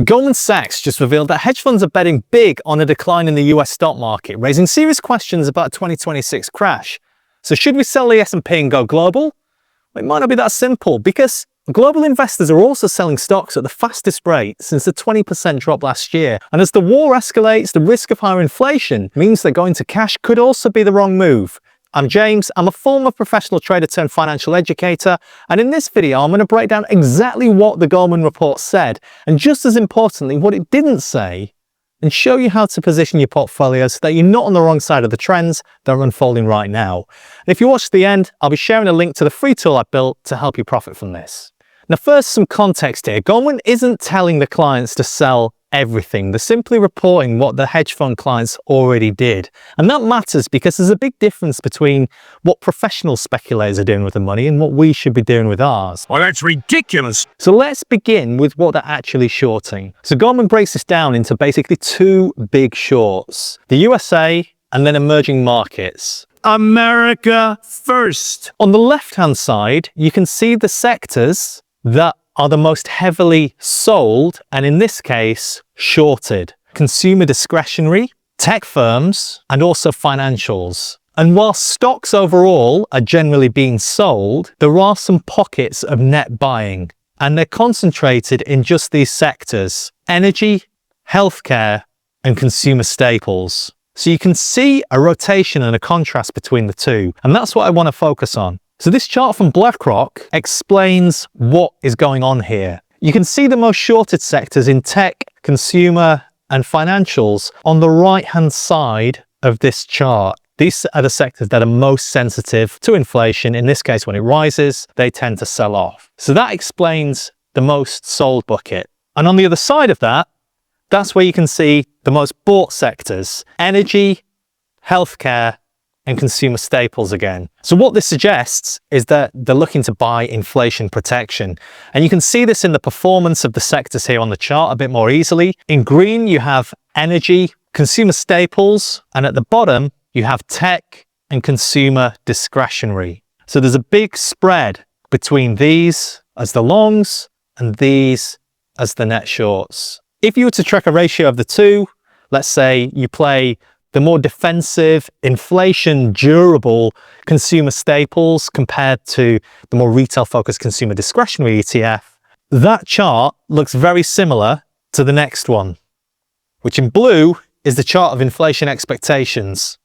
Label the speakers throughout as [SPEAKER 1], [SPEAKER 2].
[SPEAKER 1] Goldman Sachs just revealed that hedge funds are betting big on a decline in the US stock market, raising serious questions about a 2026 crash. So should we sell the S&P and go global? Well, it might not be that simple, because global investors are also selling stocks at the fastest rate since the 20% drop last year. And as the war escalates, the risk of higher inflation means that going to cash could also be the wrong move. I'm James, I'm a former professional trader turned financial educator, and in this video I'm going to break down exactly what the Goldman report said, and just as importantly what it didn't say, and show you how to position your portfolio so that you're not on the wrong side of the trends that are unfolding right now. And if you watch to the end, I'll be sharing a link to the free tool I built to help you profit from this. Now first, some context here. Goldman isn't telling the clients to sell everything. They're simply reporting what the hedge fund clients already did. And that matters because there's a big difference between what professional speculators are doing with the money and what we should be doing with ours.
[SPEAKER 2] Well, that's ridiculous.
[SPEAKER 1] So let's begin with what they're actually shorting. So Goldman breaks this down into basically two big shorts: the USA and then emerging markets.
[SPEAKER 2] America first.
[SPEAKER 1] On the left-hand side, you can see the sectors that are the most heavily sold, and in this case, shorted: consumer discretionary, tech firms, and also financials. And while stocks overall are generally being sold, there are some pockets of net buying, and they're concentrated in just these sectors: energy, healthcare, and consumer staples. So you can see a rotation and a contrast between the two, and that's what I want to focus on. So this chart from BlackRock explains what is going on here. You can see the most shorted sectors in tech, consumer, and financials on the right-hand side of this chart. These are the sectors that are most sensitive to inflation. In this case, when it rises, they tend to sell off. So that explains the most sold bucket. And on the other side of that, that's where you can see the most bought sectors: energy, healthcare, and consumer staples again. So what this suggests is that they're looking to buy inflation protection. And you can see this in the performance of the sectors here on the chart a bit more easily. In green, you have energy, consumer staples, and at the bottom, you have tech and consumer discretionary. So there's a big spread between these as the longs and these as the net shorts. If you were to track a ratio of the two, let's say you play the more defensive, inflation durable consumer staples compared to the more retail-focused consumer discretionary ETF, that chart looks very similar to the next one, which in blue is the chart of inflation expectations.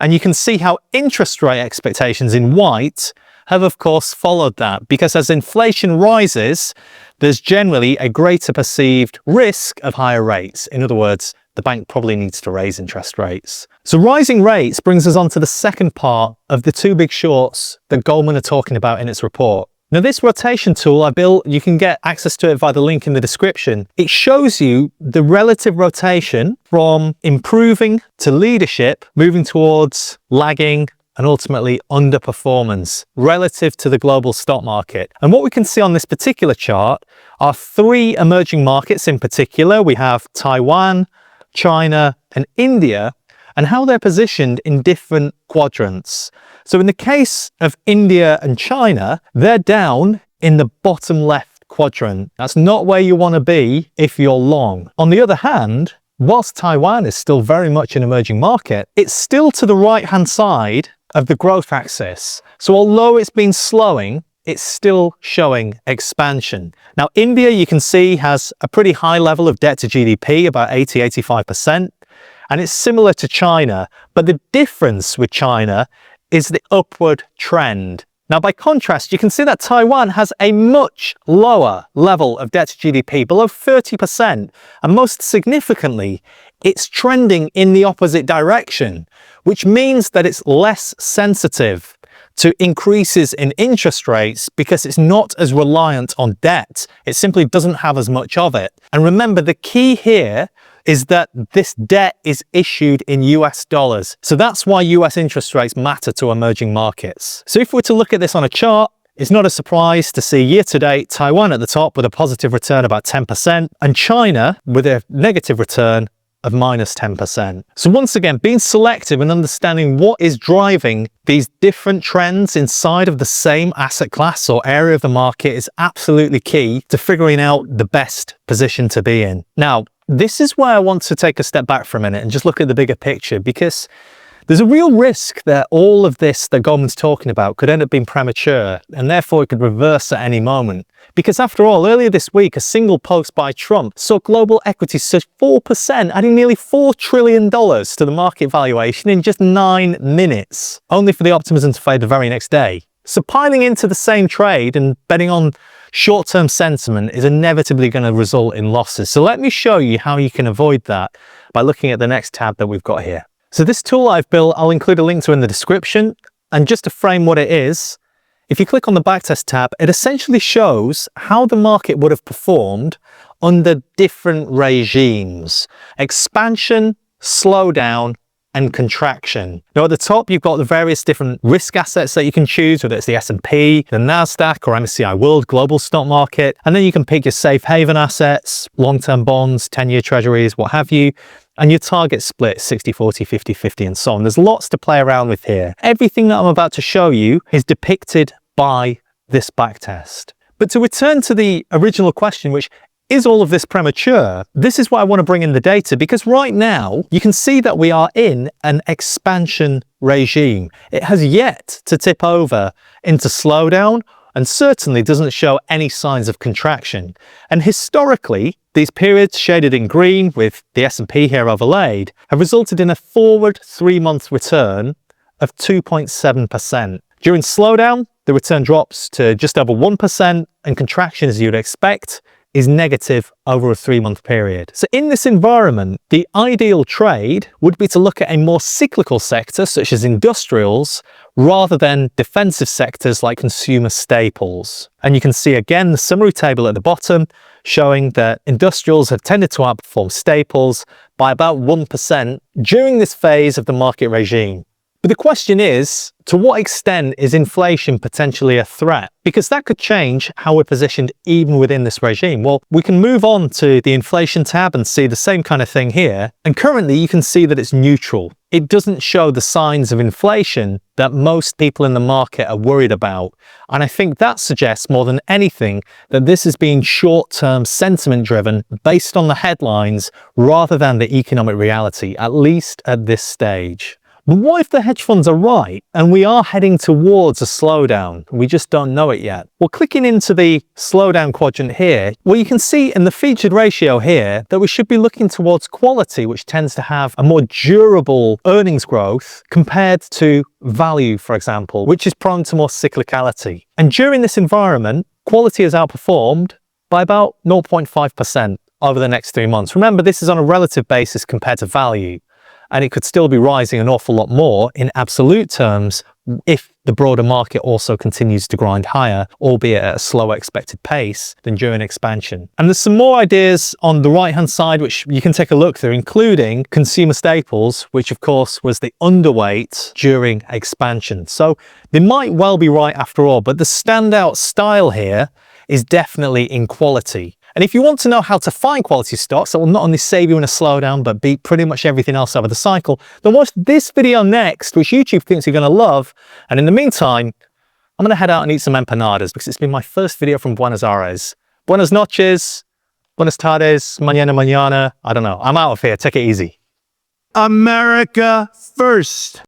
[SPEAKER 1] And you can see how interest rate expectations in white have of course followed that, because as inflation rises, there's generally a greater perceived risk of higher rates. In other words, the bank probably needs to raise interest rates. So rising rates brings us on to the second part of the two big shorts that Goldman are talking about in its report. Now this rotation tool I built, you can get access to it via the link in the description. It shows you the relative rotation from improving to leadership, moving towards lagging and ultimately underperformance relative to the global stock market. And what we can see on this particular chart are three emerging markets in particular. We have Taiwan, China, and India, and how they're positioned in different quadrants. So in the case of India and China, they're down in the bottom left quadrant. That's not where you want to be if you're long. On the other hand, whilst Taiwan is still very much an emerging market, it's still to the right-hand side of the growth axis. So although it's been slowing, it's still showing expansion. Now, India, you can see, has a pretty high level of debt to GDP, about 80–85%, and it's similar to China, but the difference with China is the upward trend. Now, by contrast, you can see that Taiwan has a much lower level of debt to GDP, below 30%, and most significantly, it's trending in the opposite direction, which means that it's less sensitive to increases in interest rates because it's not as reliant on debt. It simply doesn't have as much of it. And remember, the key here is that this debt is issued in US dollars. So that's why US interest rates matter to emerging markets. So if we're to look at this on a chart, it's not a surprise to see year-to-date Taiwan at the top with a positive return about 10%, and China with a negative return of minus 10%. So once again, being selective and understanding what is driving these different trends inside of the same asset class or area of the market is absolutely key to figuring out the best position to be in. Now, this is where I want to take a step back for a minute and just look at the bigger picture, because there's a real risk that all of this that Goldman's talking about could end up being premature, and therefore it could reverse at any moment. Because after all, earlier this week, a single post by Trump saw global equities surge 4%, adding nearly $4 trillion to the market valuation in just 9 minutes, only for the optimism to fade the very next day. So piling into the same trade and betting on short-term sentiment is inevitably going to result in losses. So let me show you how you can avoid that by looking at the next tab that we've got here. So this tool I've built, I'll include a link to in the description. And just to frame what it is, if you click on the backtest tab, it essentially shows how the market would have performed under different regimes: expansion, slowdown, and contraction. Now at the top, you've got the various different risk assets that you can choose, whether it's the S&P, the NASDAQ, or MSCI World Global Stock Market. And then you can pick your safe haven assets, long-term bonds, 10-year treasuries, what have you. And your target split 60-40, 50-50, and so on. There's lots to play around with here. Everything that I'm about to show you is depicted by this backtest. But to return to the original question, which is all of this premature, this is why I want to bring in the data, because right now you can see that we are in an expansion regime. It has yet to tip over into slowdown, and certainly doesn't show any signs of contraction. And historically, these periods shaded in green with the S&P here overlaid have resulted in a forward 3-month return of 2.7%. During slowdown, the return drops to just over 1%, and contraction, as you'd expect, is negative over a 3-month period. So in this environment, the ideal trade would be to look at a more cyclical sector, such as industrials, rather than defensive sectors like consumer staples. And you can see again the summary table at the bottom showing that industrials have tended to outperform staples by about 1% during this phase of the market regime. But the question is, to what extent is inflation potentially a threat? Because that could change how we're positioned even within this regime. Well, we can move on to the inflation tab and see the same kind of thing here. And currently you can see that it's neutral. It doesn't show the signs of inflation that most people in the market are worried about. And I think that suggests more than anything that this is being short-term sentiment driven based on the headlines rather than the economic reality, at least at this stage. But what if the hedge funds are right and we are heading towards a slowdown? We just don't know it yet. Well, clicking into the slowdown quadrant here, well, you can see in the featured ratio here that we should be looking towards quality, which tends to have a more durable earnings growth compared to value, for example, which is prone to more cyclicality. And during this environment, quality has outperformed by about 0.5% over the next 3 months. Remember, this is on a relative basis compared to value, and it could still be rising an awful lot more in absolute terms if the broader market also continues to grind higher, albeit at a slower expected pace than during expansion. And there's some more ideas on the right-hand side which you can take a look through, including consumer staples, which of course was the underweight during expansion. So they might well be right after all, but the standout style here is definitely in quality. And if you want to know how to find quality stocks that will not only save you in a slowdown, but beat pretty much everything else over the cycle, then watch this video next, which YouTube thinks you're going to love. And in the meantime, I'm going to head out and eat some empanadas because it's been my first video from Buenos Aires. Buenas noches, buenas tardes, mañana. I don't know. I'm out of here. Take it easy.
[SPEAKER 2] America first.